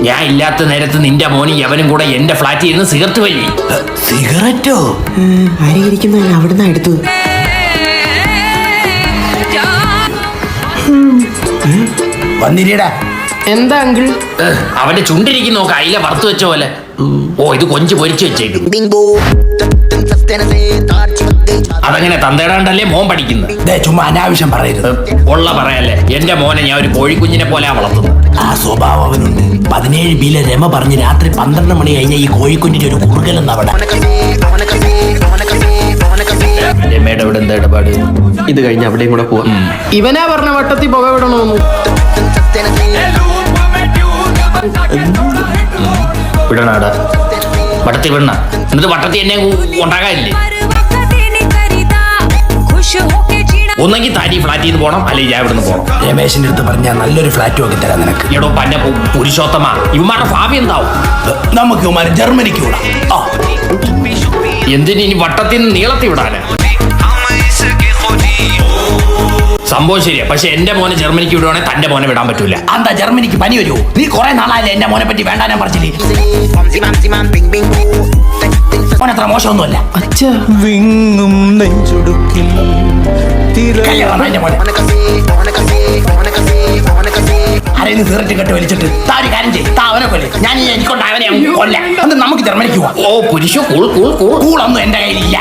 ഞാൻ ഇല്ലാത്ത നേരത്ത് നിന്റെ മോനും യവനും കൂടെ എന്റെ ഫ്ലാറ്റിൽ ഇരുന്ന് സിഗരറ്റ് വലി. സിഗരറ്റോ? അരിയിരിക്കുന്ന അവിടുന്ന് എടുത്തു. വന്നിരിയടാ. എന്താ അങ്കിൾ? അവന്റെ ചുണ്ടിരിക്കുന്ന നോക്ക അയില വറുത്തു വെച്ച പോലെ. ഓ ഇത് കൊഞ്ച് പൊരിച്ചു വെച്ചേക്കും. അതങ്ങനെ തന്തേടാണ്ടല്ലേ മോൻ പഠിക്കുന്നത്? ചുമ്മാ അനാവശ്യം പറയരുത്. ഉള്ള പറയല്ലേ, എന്റെ മോനെ ഞാൻ ഒരു കോഴിക്കുഞ്ഞിനെ പോലെ വളർത്തുന്നു. ആ സ്വഭാവം അവനുണ്ട്. 17 ബിയിലെ രമ പറഞ്ഞ് രാത്രി 12 മണി കഴിഞ്ഞ ഈ കോഴിക്കുഞ്ഞിന്റെ ഒരു കുറുകലെന്ന് അവിടെ. രമയുടെ ഇവിടെ എന്താ ഇടപാട്? ഇത് കഴിഞ്ഞ് അവിടെയും കൂടെ പോവാം. ഇവനാ പറഞ്ഞ വട്ടത്തിൽ പുക വിടണമെന്ന്. വിടണാടാ, വട്ടത്തിൽ വിടണ. എന്നിട്ട് വട്ടത്തിൽ എന്നെ ഉണ്ടാകാനില്ലേ? ഒന്നെങ്കിൽ താരി ഫ്ലാറ്റിൽ നിന്ന് പോകണം, അല്ലെങ്കിൽ ഞാൻ ഇവിടുന്ന് പോകണം. രമേശിന്റെ അടുത്ത് പറഞ്ഞാൽ നല്ലൊരു ഫ്ലാറ്റ് നോക്കി തരാം നിനക്ക്. എടോ പന്റെ പുരുഷോത്തമ, ഇവന്മാരുടെ ഭാവി എന്താവും? നമുക്ക് ഇവന്മാരെ ജർമ്മനിക്ക് വിടാം. എന്തിന് ഇനി വട്ടത്തിൽ നിന്ന് നീളത്തിൽ വിടാന്? സംഭവം ശരിയാ, പക്ഷെ എന്റെ മോനെ ജർമ്മനിക്ക് വിടുവാണെങ്കിൽ തന്റെ മോനെ വിടാൻ പറ്റൂല. എന്താ ജർമ്മനിക്ക് പനി വരുമോ? നീ കുറെ നാളായില്ലേ എന്റെ മോനെ പറ്റി വേണ്ട ഞാൻ പറഞ്ഞില്ലേ. മോനത്ര മോശമൊന്നുമല്ല. വിങ്ങും നെഞ്ചുടുക്കിൽ ആരെയും സിഗരറ്റ് കെട്ട് വലിച്ചിട്ട് താരി കാര്യം ചെയ്യും. അവനെ കൊല്ലേ, ഞാൻ എനിക്കൊണ്ട് അവനെ കൊല്ല. നമുക്ക് ജർമ്മനിക്ക് പോവാം. ഓ പുരുഷോ, കൂൾ കൂൾ കൂൾ. കൂളൊന്നും എന്റെ കയ്യിലില്ല.